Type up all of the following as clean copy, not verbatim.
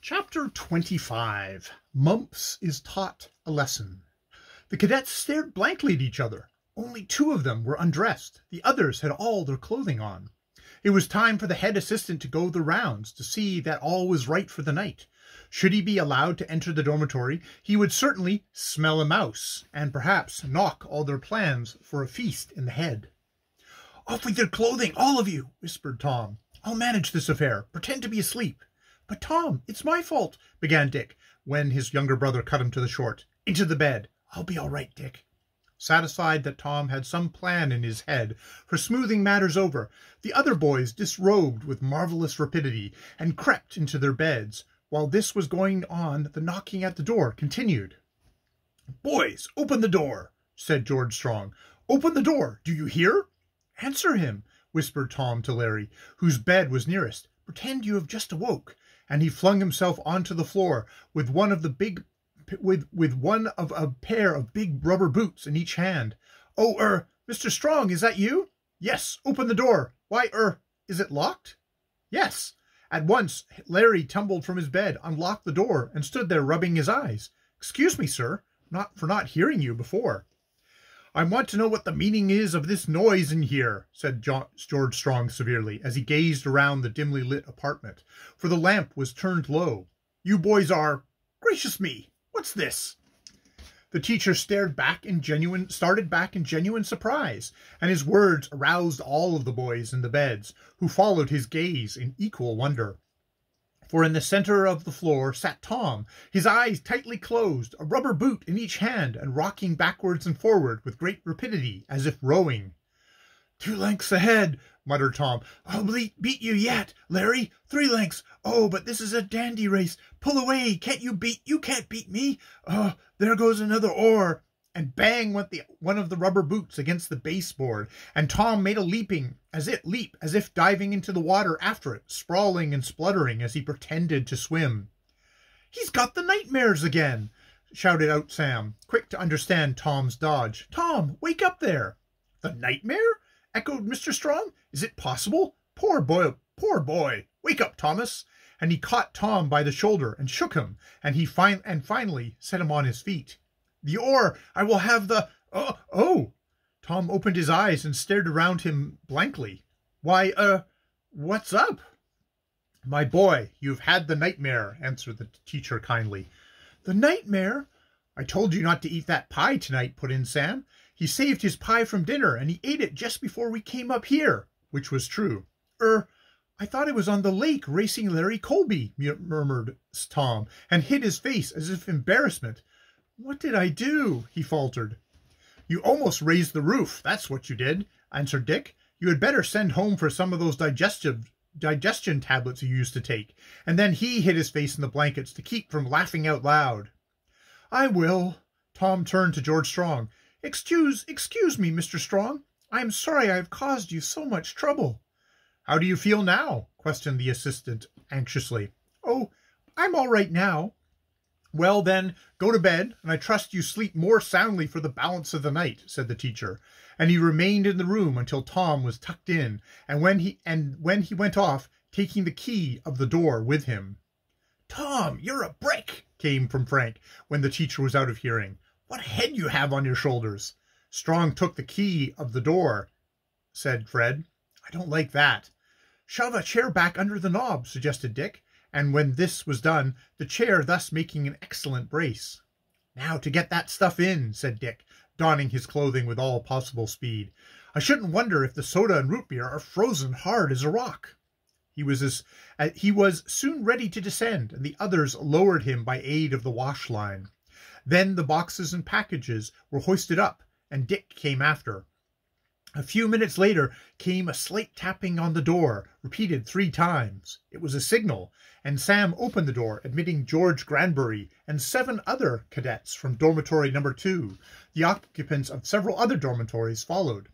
Chapter 25. Mmps is taught a lesson. The cadets stared blankly at each other. Only two of them were undressed. The others had all their clothing on. It was time for the head assistant to go the rounds to see that all was right for the night. Should he be allowed to enter the dormitory, he would certainly smell a mouse, and perhaps knock all their plans for a feast in the head. "Off with your clothing, all of you," whispered Tom. "I'll manage this affair. Pretend to be asleep." "But Tom, it's my fault," began Dick, when his younger brother cut him to the short. "Into the bed. I'll be all right, Dick." Satisfied that Tom had some plan in his head for smoothing matters over, the other boys disrobed with marvelous rapidity and crept into their beds. While this was going on, the knocking at the door continued. "Boys, open the door," said George Strong. "Open the door. Do you hear?" "Answer him," whispered Tom to Larry, whose bed was nearest. "Pretend you have just awoke." And he flung himself onto the floor with one of a pair of big rubber boots in each hand. "Oh, Mr. Strong, is that you?" "Yes, open the door." "Why, is it locked?" "Yes." At once, Larry tumbled from his bed, unlocked the door, and stood there rubbing his eyes. "Excuse me, sir, for not hearing you before." "I want to know what the meaning is of this noise in here," said George Strong severely, as he gazed around the dimly lit apartment, for the lamp was turned low. "You boys are... Gracious me, what's this?" The teacher started back in genuine surprise, and his words aroused all of the boys in the beds, who followed his gaze in equal wonder. For in the center of the floor sat Tom, his eyes tightly closed, a rubber boot in each hand, and rocking backwards and forward with great rapidity, as if rowing. "2 lengths ahead," muttered Tom. "I'll beat you yet, Larry. 3 lengths. Oh, but this is a dandy race. Pull away. You can't beat me. Oh, there goes another oar." And bang went one of the rubber boots against the baseboard, and Tom made a leap, as if diving into the water after it, sprawling and spluttering as he pretended to swim. "He's got the nightmares again," shouted out Sam, quick to understand Tom's dodge. "Tom, wake up there." "The nightmare?" echoed Mr. Strong. "Is it possible? Poor boy, poor boy. Wake up, Thomas." And he caught Tom by the shoulder and shook him, and finally set him on his feet. "The oar! I will have the... Oh!" Tom opened his eyes and stared around him blankly. "Why, what's up?" "My boy, you've had the nightmare," answered the teacher kindly. "The nightmare?" "I told you not to eat that pie tonight," put in Sam. "He saved his pie from dinner, and he ate it just before we came up here," which was true. I thought it was on the lake racing Larry Colby," murmured Tom, and hid his face as if embarrassment. "What did I do?" he faltered. "You almost raised the roof, that's what you did," answered Dick. "You had better send home for some of those digestion tablets you used to take." And then he hid his face in the blankets to keep from laughing out loud. "I will." Tom turned to George Strong. Excuse me, Mr. Strong. I am sorry I have caused you so much trouble." "How do you feel now?" questioned the assistant anxiously. "Oh, I'm all right now." "Well, then, go to bed, and I trust you sleep more soundly for the balance of the night," said the teacher, and he remained in the room until Tom was tucked in, and when he went off, taking the key of the door with him. "Tom, you're a brick," came from Frank when the teacher was out of hearing. "What head you have on your shoulders." "Strong took the key of the door," said Fred. "I don't like that." "Shove a chair back under the knob," suggested Dick. And when this was done, the chair thus making an excellent brace. "Now to get that stuff in," said Dick, donning his clothing with all possible speed. "I shouldn't wonder if the soda and root beer are frozen hard as a rock." He was soon ready to descend, and the others lowered him by aid of the wash line. Then the boxes and packages were hoisted up, and Dick came after. A few minutes later came a slight tapping on the door, repeated 3 times. It was a signal, and Sam opened the door, admitting George Granbury and 7 other cadets from dormitory number 2. The occupants of several other dormitories followed.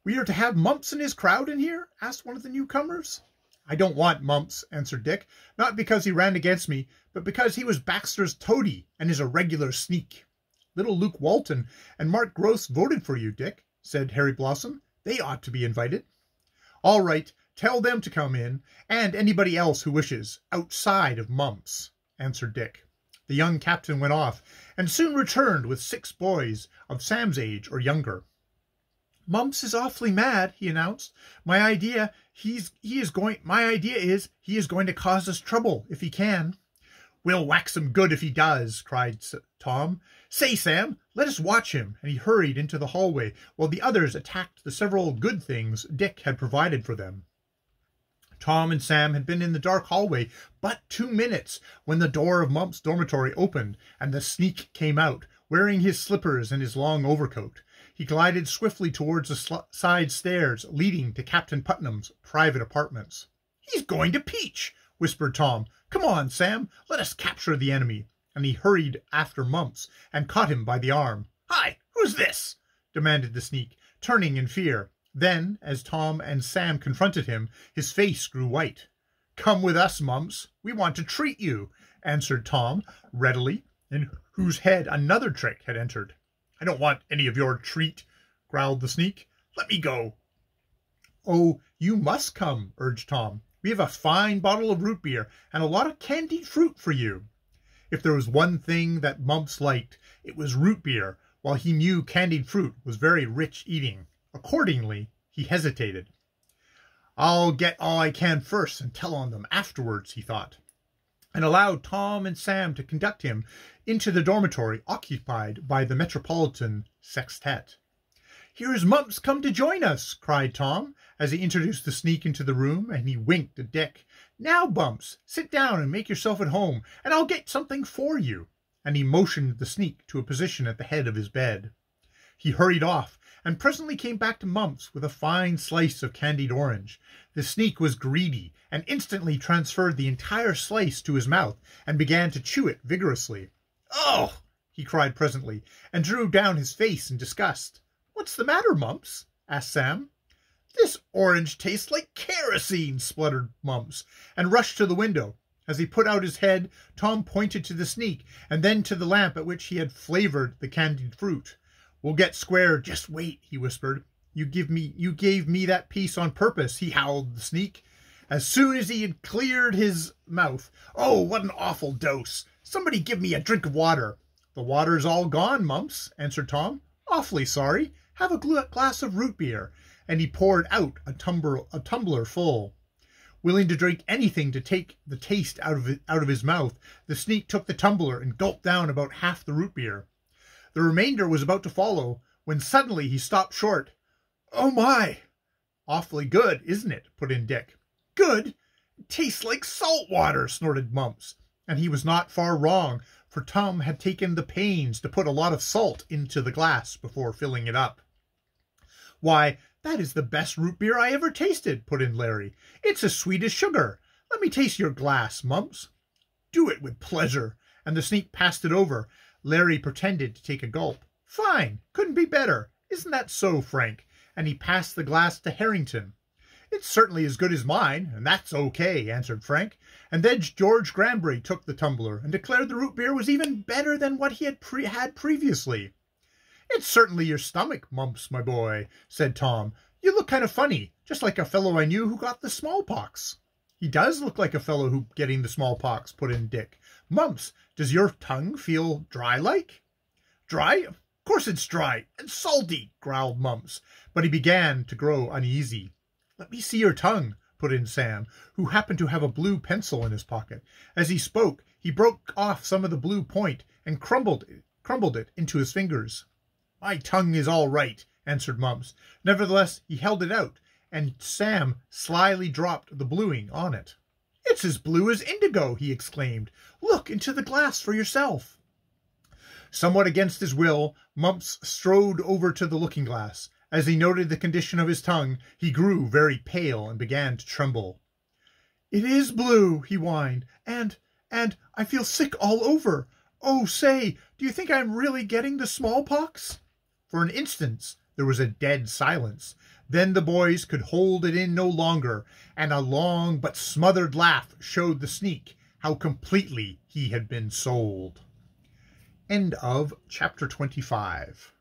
"We are to have Mmps and his crowd in here?" asked one of the newcomers. "I don't want Mmps," answered Dick, "not because he ran against me, but because he was Baxter's toady and is a regular sneak." "Little Luke Walton and Mark Gross voted for you, Dick," said Harry Blossom. "They ought to be invited." "All right, Tell them to come in, and anybody else who wishes, outside of Mmps, answered Dick. The young captain went off, and soon returned with 6 boys of Sam's age or younger. Mmps is awfully mad, he announced. My idea is he is going to cause us trouble if he can. We'll wax him good if he does, cried Tom. Say, Sam, let us watch him. And he hurried into the hallway while the others attacked the several good things Dick had provided for them. Tom and Sam had been in the dark hallway but 2 minutes when the door of Mmps' dormitory opened and the sneak came out, wearing his slippers and his long overcoat. He glided swiftly towards the side stairs leading to Captain Putnam's private apartments. He's going to peach, whispered Tom. Come on, Sam, let us capture the enemy. And he hurried after Mmps and caught him by the arm. Hi, who's this? Demanded the sneak, turning in fear. Then, as Tom and Sam confronted him, his face grew white. Come with us, Mmps. We want to treat you, answered Tom readily, in whose head another trick had entered. I don't want any of your treat, growled the sneak. Let me go. Oh, you must come, urged Tom. We have a fine bottle of root beer and a lot of candied fruit for you. If there was one thing that Mmps liked, it was root beer, while he knew candied fruit was very rich eating. Accordingly, he hesitated. I'll get all I can first and tell on them afterwards, he thought, and allowed Tom and Sam to conduct him into the dormitory occupied by the Metropolitan Sextet. Here is Mmps come to join us, cried Tom, as he introduced the sneak into the room, and he winked at Dick. Now, Mmps, sit down and make yourself at home, and I'll get something for you. And he motioned the sneak to a position at the head of his bed. He hurried off, and presently came back to Mmps with a fine slice of candied orange. The sneak was greedy, and instantly transferred the entire slice to his mouth, and began to chew it vigorously. Oh! He cried presently, and drew down his face in disgust. What's the matter, Mmps? Asked Sam. This orange tastes like kerosene, spluttered Mmps, and rushed to the window. As he put out his head, Tom pointed to the sneak, and then to the lamp at which he had flavored the candied fruit. We'll get square, just wait, he whispered. You gave me that piece on purpose, he howled the sneak. As soon as he had cleared his mouth. Oh, what an awful dose. Somebody give me a drink of water. The water's all gone, Mmps, answered Tom. Awfully sorry. Have a glass of root beer. And he poured out a tumbler full. Willing to drink anything to take the taste out of his mouth, the sneak took the tumbler and gulped down about half the root beer. The remainder was about to follow, when suddenly he stopped short. Oh my! Awfully good, isn't it? Put in Dick. Good? It tastes like salt water, snorted Mmps. And he was not far wrong, for Tom had taken the pains to put a lot of salt into the glass before filling it up. Why, that is the best root beer I ever tasted, put in Larry. It's as sweet as sugar. Let me taste your glass, Mmps. Do it with pleasure. And the sneak passed it over. Larry pretended to take a gulp. Fine. Couldn't be better. Isn't that so, Frank? And he passed the glass to Harrington. It's certainly as good as mine, and that's okay, answered Frank. And then George Granbury took the tumbler and declared the root beer was even better than what he had had previously. It's certainly your stomach, Mmps, my boy, said Tom. You look kind of funny, just like a fellow I knew who got the smallpox. He does look like a fellow who getting the smallpox, put in Dick. Mmps, does your tongue feel dry-like? Dry? Of course it's dry and salty, growled Mmps, but he began to grow uneasy. Let me see your tongue, put in Sam, who happened to have a blue pencil in his pocket. As he spoke, he broke off some of the blue point and crumbled it into his fingers. My tongue is all right, answered Mmps. Nevertheless, he held it out, and Sam slyly dropped the bluing on it. It's as blue as indigo, he exclaimed. Look into the glass for yourself. Somewhat against his will, Mmps strode over to the looking-glass. As he noted the condition of his tongue, he grew very pale and began to tremble. It is blue, he whined, and I feel sick all over. Oh, say, do you think I'm really getting the smallpox? For an instant, there was a dead silence. Then the boys could hold it in no longer, and a long but smothered laugh showed the sneak how completely he had been sold. End of chapter 25.